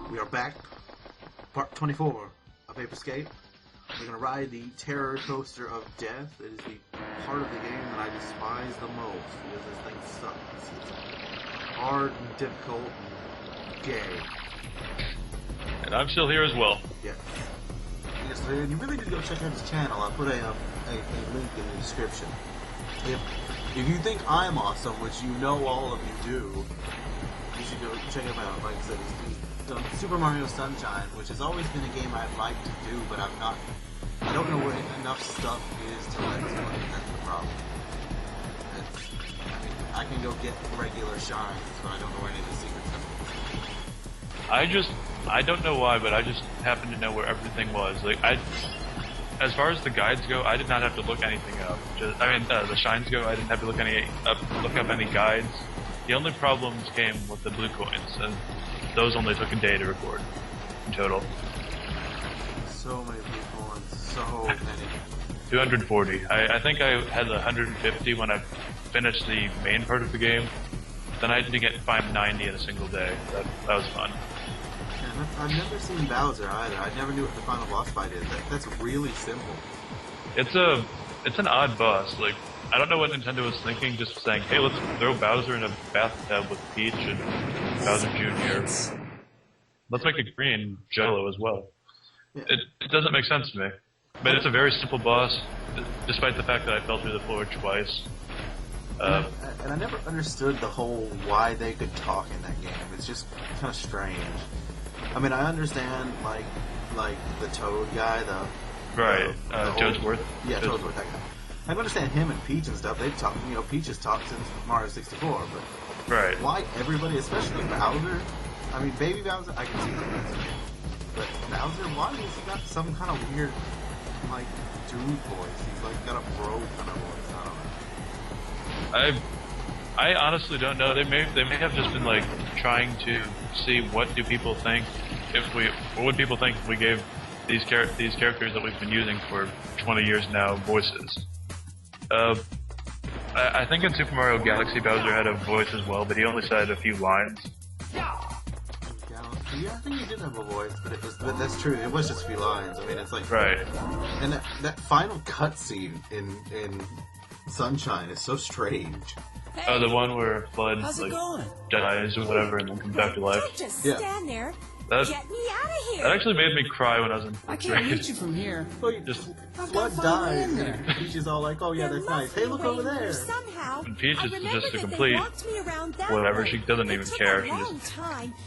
We are back. Part 24 of Ape Escape. We're going to ride the terror coaster of death. It is the part of the game that I despise the most because this thing sucks. It's hard and difficult and gay. And I'm still here as well. Yes. Yes, and you really need to go check out his channel. I'll put a link in the description. If you think I'm awesome, which you know all of you do, you should go check him out. Like I said, he's done Super Mario Sunshine, which has always been a game I'd like to do, but I don't know where enough stuff is to let somebody. That's the problem. I can go get regular shines, but I don't know where any of the secret stuff is. I don't know why, but I just happen to know where everything was. Like, as far as the guides go, I did not have to look anything up. The shines go, I didn't have to look up any guides. The only problems came with the blue coins, and those only took a day to record in total. So many people and so many. 240. I think I had 150 when I finished the main part of the game. Then I had to find 90 in a single day. That was fun. Yeah, I've never seen Bowser either. I never knew what the final boss fight is. That's really simple. It's an odd boss. Like, I don't know what Nintendo was thinking, just saying, hey, let's throw Bowser in a bathtub with Peach and Bowser Jr. Let's make it green Jello as well. Yeah. It doesn't make sense to me. But it's a very simple boss, despite the fact that I fell through the floor twice. And I never understood the whole why they could talk in that game. It's just kind of strange. I mean, I understand, like the Toad guy, Toadsworth. Yeah, Toadsworth, that guy. I can understand him and Peach and stuff. They've talked, Peach has talked since Mario 64, but why everybody, especially Bowser? I mean, Baby Bowser, I can see that. But Bowser, why has he got some kind of weird, like, dude voice? He's like got a bro kind of voice. I don't know. I honestly don't know. They may have just been like trying to see what do people think what would people think if we gave these characters that we've been using for 20 years now voices. I think in Super Mario Galaxy Bowser had a voice as well, but he only said a few lines. Yeah, I think he did have a voice, but that's true. It was just a few lines. I mean, it's like And that final cutscene in Sunshine is so strange. Oh, the one where Flood dies or whatever and then comes back to life. Don't just stand there. Get me out of here. That actually made me cry when I was in 4th grade. I can't reach you from here. Well, Flood dies, and Peach is all like, "Oh yeah, that's nice. Hey, look over there." And Peach is just a complete whatever. She doesn't even care. She just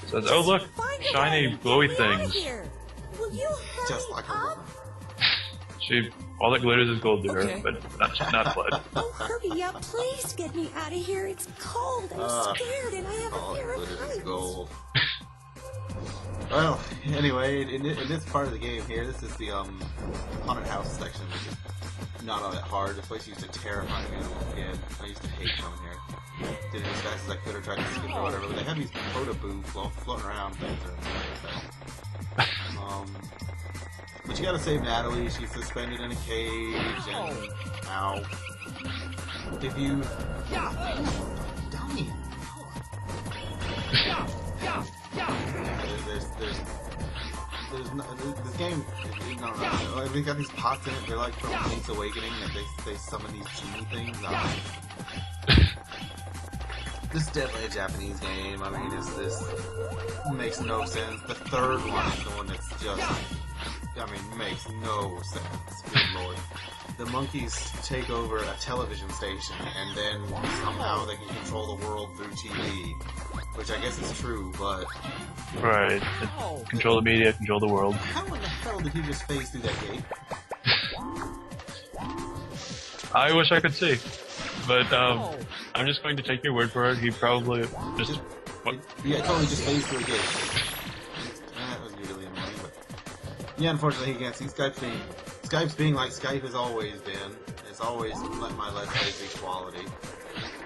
says, "Oh look, shiny, glowy things." Just like a woman. All that glitters is gold to her, but not blood. Oh, hurry up, please get me out of here. It's cold. I'm scared, and I have a pair of heights. Well, anyway, in this part of the game here, this is the haunted house section, which is not all that hard. This place used to terrify me as a kid. I used to hate coming here. Did it as fast as I could or tried to skip or whatever, but they have these Koda-boo floating around things that are but you gotta save Natalie, she's suspended in a cage, and ow. If you... Dummy! This game, no, they got these pots in it, they're like from Link's Awakening, that they summon these genie things. This is definitely a Japanese game. I mean, this makes no sense. The third one is the one that's just... makes no sense. Good lord. The monkeys take over a television station, and then somehow they can control the world through TV. Which I guess is true, but... Right. Control the media, control the world. How in the hell did he just phase through that gate? I wish I could see. But, I'm just going to take your word for it. He probably just... Yeah, totally just phased through a gate. That was really annoying, but... Yeah, unfortunately he can't see Skype's being like Skype has always been. It's always let my Let's Play equality.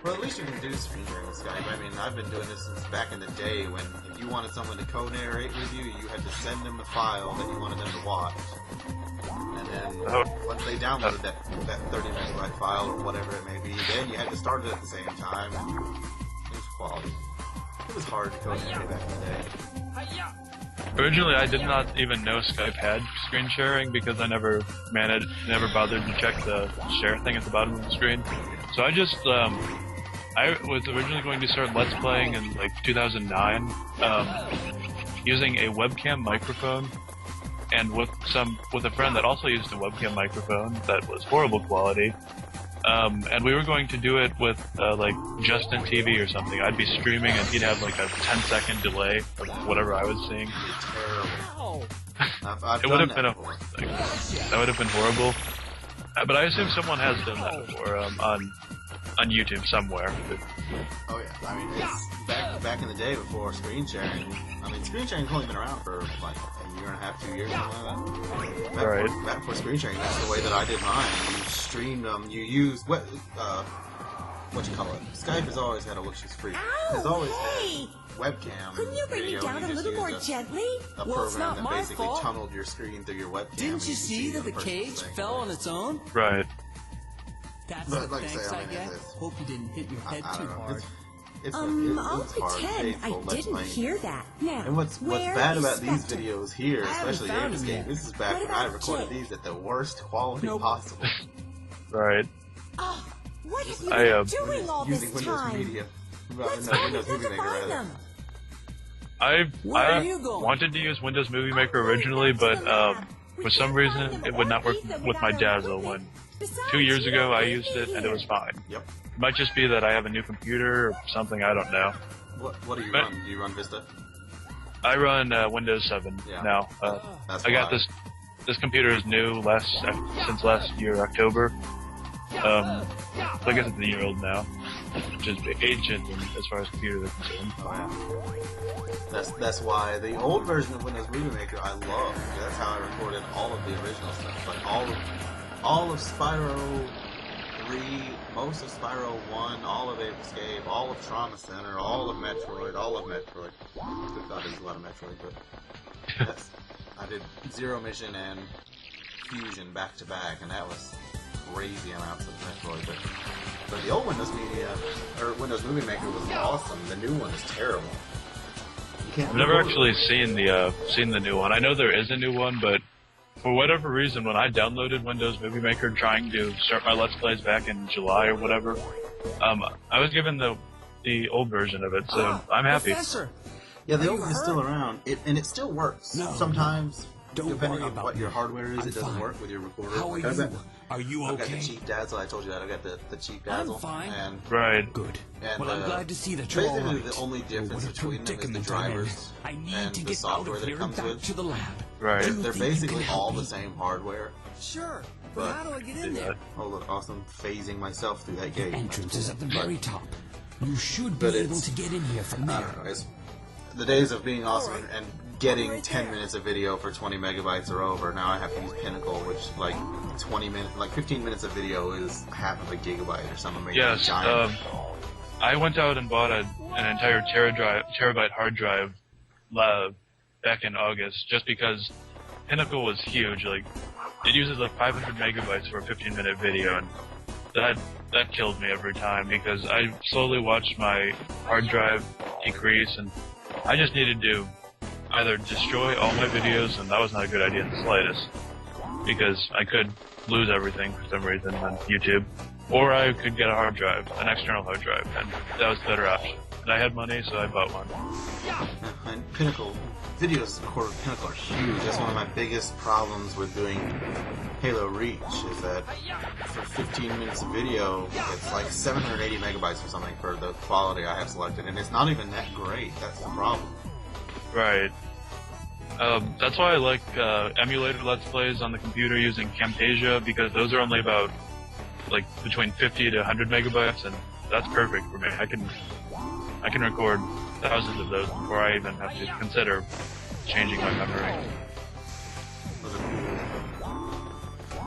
Well, at least you can do streaming with Skype. I mean, I've been doing this since back in the day when if you wanted someone to co-narrate with you, you had to send them the file that you wanted them to watch. And then once they downloaded that 30 megabyte file or whatever it may be, then you had to start it at the same time. And it was quality. It was hard to co-narrate back in the day. Originally, I did not even know Skype had screen sharing because I never bothered to check the share thing at the bottom of the screen. So I just, I was originally going to start Let's Playing in like 2009, using a webcam microphone, and with a friend that also used a webcam microphone that was horrible quality. And we were going to do it with like Justin TV or something. I'd be streaming and he'd have like a 10-second delay of whatever I was seeing. Terrible. It would have been that would have been horrible. But I assume someone has done that before on YouTube somewhere. Oh yeah, I mean it's back in the day before screen sharing. I mean screen sharing's only been around for like a year and a half, 2 years, something like that. Back before screen sharing, that's the way that I did mine. You streamed them. You used what you call it? Skype has always had a which is free. Has always had webcam. Couldn't you bring video, me down a little more gently? A program that basically tunneled your screen through your webcam. Didn't you see that the cage fell on its own? Right. That's But the like I thanks say, I I mean, get. it's- Hope you didn't hit your head I too don't know. hard. It's I'll hard, pretend painful, I let's didn't play. hear that. Now, And what's where bad is about these Spectre? videos here, I haven't especially found Ape him Escape, yet. this is back What when I about recorded Jake? these at the worst quality Nope. possible. Right. Oh, what have you I, been doing all Using this Windows time? Media. Let's No, go. Windows We've got Movie to Maker, find rather. them. Where are I you going? wanted to use Windows Movie Maker originally, but for some reason it would not work with my Dazzle. When 2 years ago I used it and it was fine. Yep. It might just be that I have a new computer or something, I don't know. What do you But- run? Do you run Vista? I run Windows 7 Yeah. now. That's I got why. this computer is new since last year, October. So I guess it's a year old now, which is ancient as far as computers are concerned. Oh, yeah. That's why the old version of Windows Movie Maker I love. That's how I recorded all of the original stuff. Like all of Spyro 3, most of Spyro 1, all of Ape Escape, all of Trauma Center, all of Metroid, Good God, there's a lot of Metroid, but that's, I did Zero Mission and Fusion back to back, and that was crazy amounts of Metroid. But the old Windows Movie Maker was awesome. The new one is terrible. You can't. I've never actually seen the new one. I know there is a new one, but for whatever reason, when I downloaded Windows Movie Maker trying to start my Let's Plays back in July or whatever, I was given the old version of it, so I'm happy. Professor, Yeah, the Are old you one is still hurt? around, and it still works. No, Sometimes, Don't depending worry on about what your me. hardware is, I'm it doesn't fine. work with your recorder. How are Like, I've you? got- Are you I've got the okay? cheap Dazzle. I told you that. I got the cheap Dazzle. fine. And Right. Good. And, Well, I'm glad to see that you're all basically right. the only difference What a between them is the predicament I'm in. drivers I need and to the get out software of that it here and comes back with. to the lab. Right. Do you They're think you basically can help all me? the same hardware. Sure, But but how do I get in there? Oh look, awesome! Phasing myself through that gate. Entrance is at the But- very top. You should be But able it's- to get in here from I there. don't know. It's, the days of being awesome and getting 10 minutes of video for 20 megabytes are over. Now I have to use Pinnacle, which like 15 minutes of video is half of a gigabyte or something. Yes. I went out and bought an entire terabyte hard drive back in August, just because Pinnacle was huge. Like, it uses like 500 megabytes for a 15-minute video, and that killed me every time because I slowly watched my hard drive decrease, and I just needed to either destroy all my videos, and that was not a good idea in the slightest, because I could lose everything for some reason on YouTube, or I could get a hard drive, an external hard drive, and that was the better option. And I had money, so I bought one. And Pinnacle videos recorded with Pinnacle are huge. That's one of my biggest problems with doing Halo Reach is that for 15 minutes of video, it's like 780 megabytes or something for the quality I have selected, and it's not even that great. That's the problem. Right. That's why I like emulator Let's Plays on the computer using Camtasia, because those are only about like between 50 to 100 megabytes, and that's perfect for me. I can record thousands of those before I even have to consider changing my memory. Those are cool.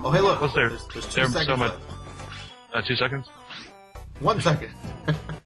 Oh, hey, look. What's there? There's 2 There's seconds so much. left. 2 seconds? 1 second.